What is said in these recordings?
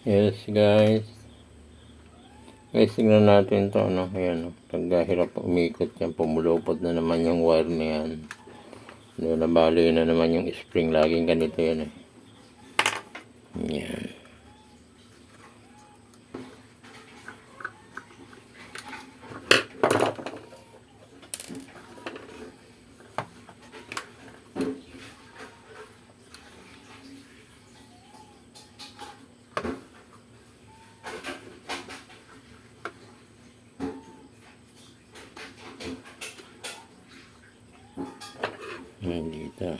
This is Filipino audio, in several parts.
Yes guys. Guys, tingnan natin to, ano. Ayan, no. Pagkahirap umikot yan, pumulupot na naman yung wire na yan. Nabali na naman yung spring. Laging ganito yan eh. Yan. Dito.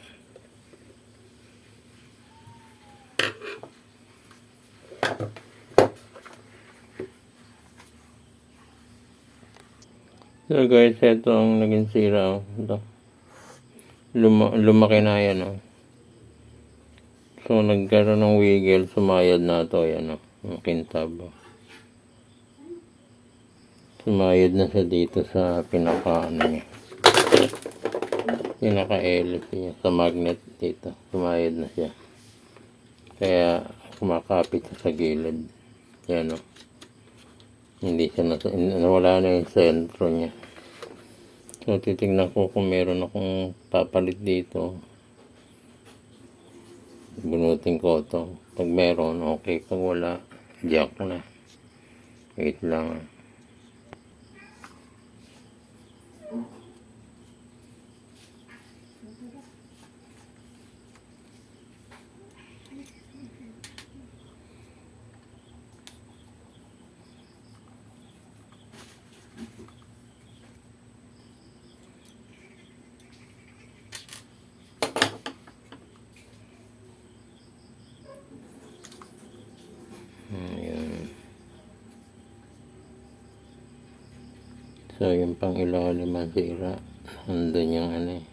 So guys, ito ang naging sira. Ito. Lumaki na yan. Oh. So nagkaroon ng wiggle. Sumayad na ito. Yan. Oh. Ang kintab. Oh. Sumayad na siya dito sa pinaka niya. Pinaka-hélice niya. Sa magnet dito. Sumayad na siya. Kaya kumakapit sa gilid. Yan. Oh. Hindi siya nawala na yung sentro niya. So titignan ko kung meron akong papalit dito. Bunutin ko ito. Pag meron, okay. Pag wala, jack na. Wait lang. Ayan. So yung pang ilalim ang sira. Nandun yung ano eh.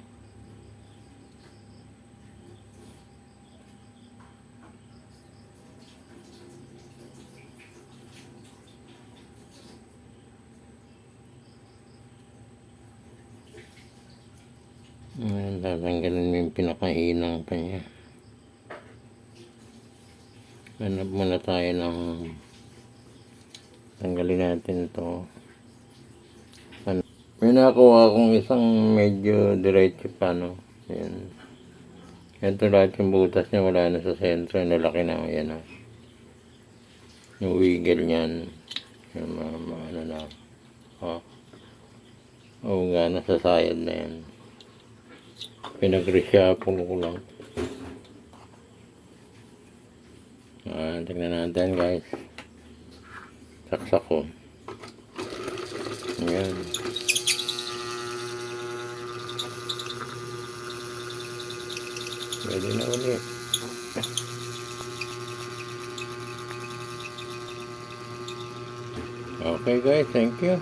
Ayan, tatanggalin mo yung pinakahinang pa niya. Hanap muna tayo ng tanggalin natin ito. May nakuha akong isang medyo diretso pa, no. Ayan. Ito lahat yung butas niya, wala na sa sentro. Nalaki na, ayan, no. Yung wiggle niyan. Yung ano na. Oh. Oo nga, nasa sayad na yan. Pinag-reshuffle ko lang. Tignan natin guys. Saksak ko. Ayan. Pwede na ulit. Okay guys, thank you.